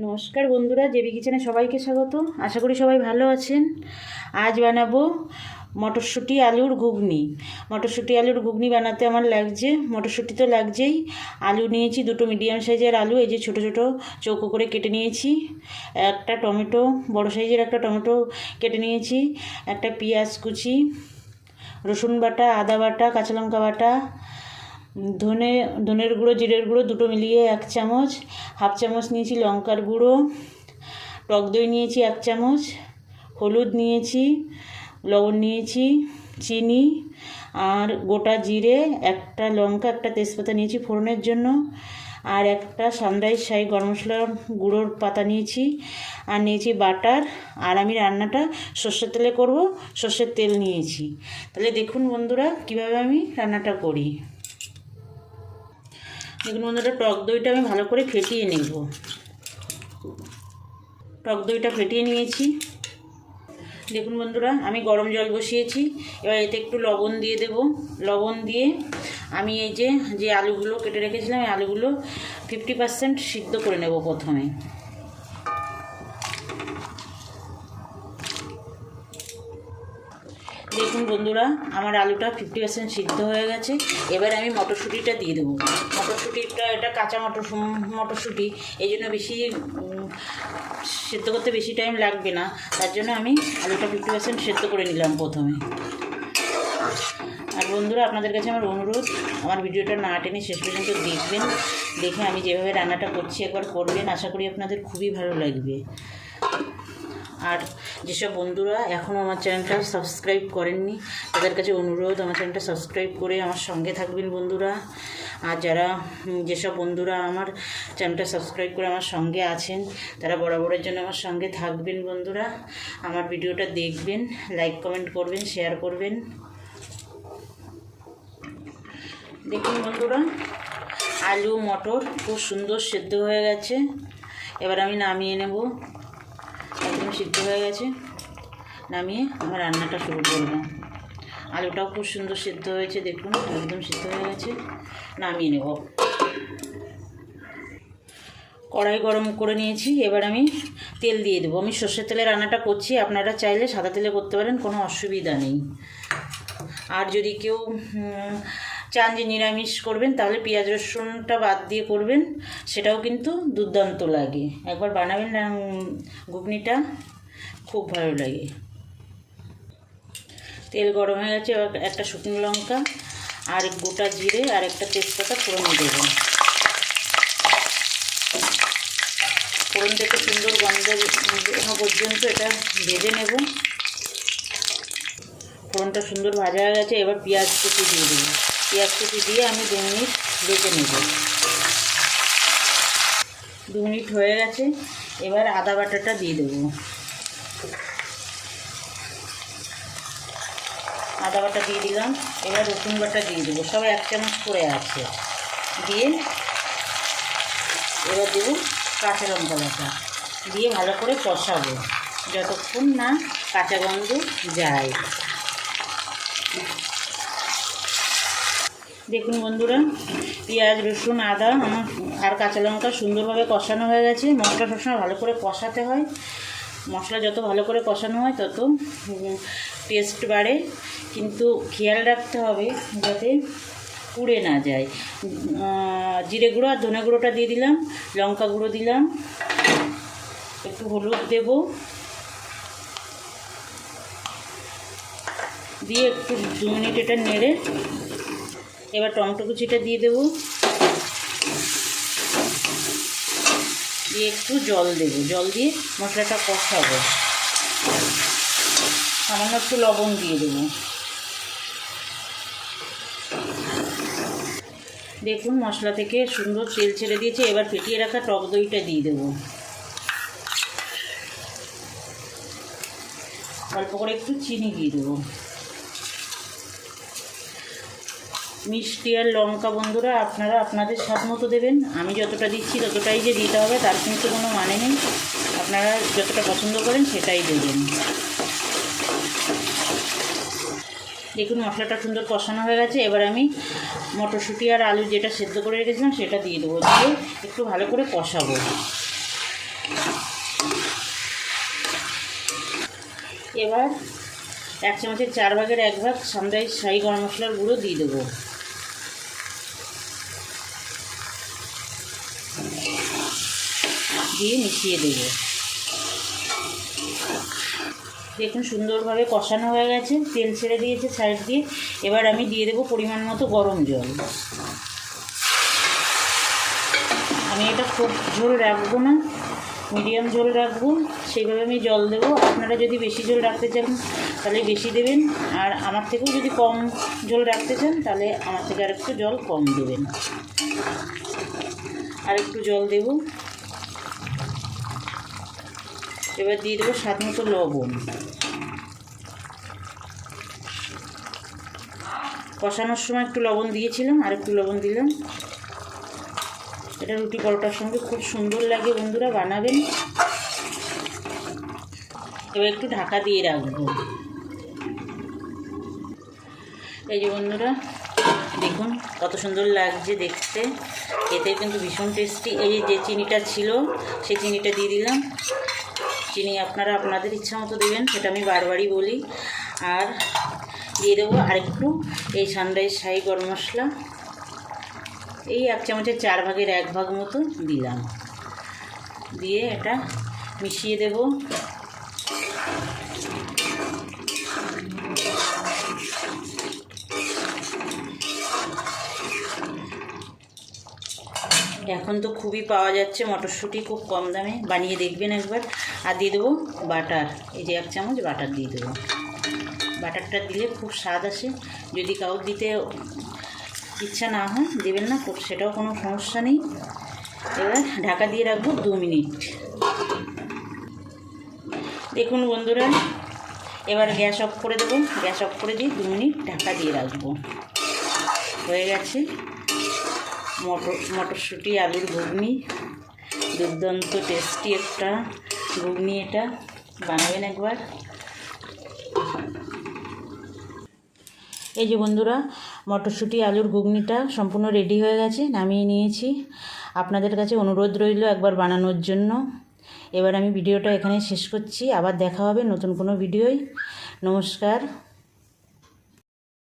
নমস্কার বন্ধুরা, জেবি কিচেনে সবাইকে স্বাগত। আশা করি সবাই ভালো আছেন। আজ বানাবো মটরশুঁটি আলুর ঘুগনি। মটরশুঁটি আলুর ঘুগনি বানাতে আমার লাগছে, মটরশুঁটি তো লাগছেই, আলু নিয়েছি দুটো মিডিয়াম সাইজের আলু, এই যে ছোটো ছোটো চৌকো করে কেটে নিয়েছি, একটা টমেটো বড় সাইজের একটা টমেটো কেটে নিয়েছি, একটা পেঁয়াজ কুচি, রসুন বাটা, আদা বাটা, কাঁচা লঙ্কা বাটা, ধনের গুঁড়ো, জিরের গুঁড়ো দুটো মিলিয়ে 1 চামচ, হাফ চামচ নিয়েছি লঙ্কার গুঁড়ো, টক দই নিয়েছি 1 চামচ, হলুদ নিয়েছি, লবণ নিয়েছি, চিনি আর গোটা জিরে, একটা লঙ্কা, একটা তেজপাতা নিয়েছি ফোড়নের জন্য, আর একটা সানরাইজ শাহি গরম মশলার গুঁড়োর পাতা নিয়েছি, আর নিয়েছি বাটার। আর আমি রান্নাটা সর্ষের তেলে করব, সর্ষের তেল নিয়েছি। তাহলে দেখুন বন্ধুরা কীভাবে আমি রান্নাটা করি। দেখুন বন্ধুরা, টক দইটা আমি ভালো করে ফেটিয়ে নেব। টক দইটা ফেটিয়ে নিয়েছি। দেখুন বন্ধুরা, আমি গরম জল বসিয়েছি, এবার এতে একটু লবণ দিয়ে দেব। লবণ দিয়ে আমি এই যে আলুগুলো কেটে রেখেছিলাম, এই আলুগুলো 50% সিদ্ধ করে নেব প্রথমে। দেখুন বন্ধুরা, আমার আলুটা 50% সিদ্ধ হয়ে গেছে। এবার আমি মটরশুঁটিটা দিয়ে দেবো। মটরশুঁটিটা এটা কাঁচা মটরশুঁটি, এই জন্য বেশি সেদ্ধ করতে বেশি টাইম লাগবে না, তার জন্য আমি আলুটা 50% সেদ্ধ করে নিলাম প্রথমে। আর বন্ধুরা, আপনাদের কাছে আমার অনুরোধ, আমার ভিডিওটা না টেনে শেষ পর্যন্ত দেখবেন, দেখে আমি যেভাবে রান্নাটা করছি একবার করবেন, আশা করি আপনাদের খুবই ভালো লাগবে। আর যেসব বন্ধুরা এখনও আমার চ্যানেলটা সাবস্ক্রাইব করেননি, তাদের কাছে অনুরোধ, আমার চ্যানেলটা সাবস্ক্রাইব করে আমার সঙ্গে থাকবেন বন্ধুরা। আর যেসব বন্ধুরা আমার চ্যানেলটা সাবস্ক্রাইব করে আমার সঙ্গে আছেন, তারা বরাবরের জন্য আমার সঙ্গে থাকবেন বন্ধুরা। আমার ভিডিওটা দেখবেন, লাইক কমেন্ট করবেন, শেয়ার করবেন। দেখুন বন্ধুরা, আলু মটর খুব সুন্দর সেদ্ধ হয়ে গেছে। এবার আমি নামিয়ে নেব। একদম সিদ্ধ হয়ে গেছে, নামিয়ে আমার রান্নাটা শুরু করব। আলুটাও খুব সুন্দর সিদ্ধ হয়েছে, দেখুন একদম সিদ্ধ হয়ে গেছে, নামিয়ে নেব। কড়াই গরম করে নিয়েছি, এবার আমি তেল দিয়ে দেবো। আমি সর্ষের তেলে রান্নাটা করছি, আপনারা চাইলে সাদা তেলে করতে পারেন, কোনো অসুবিধা নেই। আর যদি কেউ চান যে নিরামিষ করবেন, তাহলে পেঁয়াজ রসুনটা বাদ দিয়ে করবেন, সেটাও কিন্তু দুর্দান্ত লাগে। একবার বানাবেন না, ঘুগনিটা খুব ভালো লাগে। তেল গরম হয়ে গেছে, এবার একটা শুকনো লঙ্কা আর গোটা জিরে আর একটা তেজপাতা ফোড়ন দেব। ফোড়ন থেকে সুন্দর গন্ধ পর্যন্ত এটা ভেজে নেব। ফোড়নটা সুন্দর ভাজা হয়ে গেছে, এবার পেঁয়াজ কুচি দিয়ে দেবো। পেঁয়াজ কুচি দিয়ে আমি 2 মিনিট ভেজে নেব। 2 মিনিট হয়ে গেছে, এবার আদা বাটাটা দিয়ে দেবো। আদা বাটা দিয়ে দিলাম, এবার রসুন বাটা দিয়ে দেবো, সব 1 চামচ করে আছে। দিয়ে এবার দেবো কাঁচা লঙ্কা বাটা, দিয়ে ভালো করে কষাবো যতক্ষণ না কাঁচা গন্ধ যায়। দেখুন বন্ধুরা, পেঁয়াজ রসুন আদা আর কাঁচা লঙ্কা সুন্দরভাবে কষানো হয়ে গেছে। মশলা সবসময় ভালো করে কষাতে হয়, মশলা যত ভালো করে কষানো হয় তত টেস্ট বাড়ে, কিন্তু খেয়াল রাখতে হবে যাতে পুড়ে না যায়। জিরে গুঁড়ো আর ধনে গুঁড়োটা দিয়ে দিলাম, লঙ্কা গুঁড়ো দিলাম, একটু হলুদ দেব, দিয়ে একটু 2 মিনিট এটা নেড়ে এবার টমেটো কুচিটা দিয়ে দেবো, দিয়ে একটু জল দেবো, জল দিয়ে মশলাটা কষাবো। সামান্য একটু লবণ দিয়ে দেবো। দেখুন মশলা থেকে সুন্দর তেল ছেড়ে দিয়েছে, এবার ফেটিয়ে রাখা টক দইটা দিয়ে দেবো। অল্প করে একটু চিনি দিয়ে দেবো। মিষ্টি আর লঙ্কা বন্ধুরা আপনারা আপনাদের স্বাদ মতো দেবেন। আমি যতটা দিচ্ছি ততটাই যে দিতে হবে তার কিন্তু কোনো মানে নেই, আপনারা যতটা পছন্দ করেন সেটাই দেবেন। দেখুন মশলাটা সুন্দর কষানো হয়ে গেছে, এবার আমি মটরশুঁটি আর আলু যেটা সেদ্ধ করে রেখেছিলাম সেটা দিয়ে দেবো, দিয়ে একটু ভালো করে কষাবো। এবার 1 চামচের 4 ভাগের 1 ভাগ সানরাইজ শাহি গরম মশলার গুঁড়ো দিয়ে দেবো। দিয়ে মিশিয়ে দেবো। দেখুন সুন্দরভাবে কষানো হয়ে গেছে, তেল ছেড়ে দিয়েছে সাইড দিয়ে। এবার আমি দিয়ে দেবো পরিমাণ মতো গরম জল। আমি এটা খুব ঝোল রাখবো না, মিডিয়াম ঝোল রাখবো, সেইভাবে আমি জল দেবো। আপনারা যদি বেশি ঝোল রাখতে চান তাহলে বেশি দেবেন, আর আমার থেকেও যদি কম ঝোল রাখতে চান তাহলে আমার থেকে আরেকটু জল কম দেবেন। আর একটু জল দেব। এবার দিয়ে দেবো স্বাদ মতো লবণ। কষানোর সময় একটু লবণ দিয়েছিলাম, আর একটু লবণ দিলাম। এটা রুটি পরোটার সঙ্গে খুব সুন্দর লাগে, বন্ধুরা বানাবেন। এবার একটু ঢাকা দিয়ে রাখবো। এই যে বন্ধুরা দেখুন কত সুন্দর লাগছে দেখতে, এতে কিন্তু ভীষণ টেস্টি। এই যে চিনিটা ছিল সেই চিনিটা দিয়ে দিলাম। চিনি আপনারা আপনাদের ইচ্ছা মতো দেবেন, সেটা আমি বারবারই বলি। আর দিয়ে দেবো আরেকটু এই সানরাইজ শাহি গরম মশলা, এই 1 চামচের 4 ভাগের 1 ভাগ মতো দিলাম। দিয়ে এটা মিশিয়ে দেব। এখন তো খুবই পাওয়া যাচ্ছে মটরশুঁটি, খুব কম দামে, বানিয়ে দেখবেন একবার। আর দিয়ে দেবো বাটার, এই যে 1 চামচ বাটার দিয়ে দেবো। বাটারটা দিলে খুব স্বাদ আসে। যদি কাউর দিতে ইচ্ছা না হয় দেবেন না, সেটাও কোনো সমস্যা নেই। এবার ঢাকা দিয়ে রাখবো 2 মিনিট। দেখুন বন্ধুরা এবার গ্যাস অফ করে দেবো। গ্যাস অফ করে দিয়ে 2 মিনিট ঢাকা দিয়ে রাখবো। হয়ে গেছে মটরশুঁটি আলুর ঘুগনি। দুর্দান্ত টেস্টি একটা ঘুগনি, এটা বানাবেন একবার। এই যে বন্ধুরা মটরশুঁটি আলুর ঘুগনিটা সম্পূর্ণ রেডি হয়ে গেছে, নামিয়ে নিয়েছি। আপনাদের কাছে অনুরোধ রইল একবার বানানোর জন্য। এবার আমি ভিডিওটা এখানে শেষ করছি, আবার দেখা হবে নতুন কোনো ভিডিওয়। নমস্কার।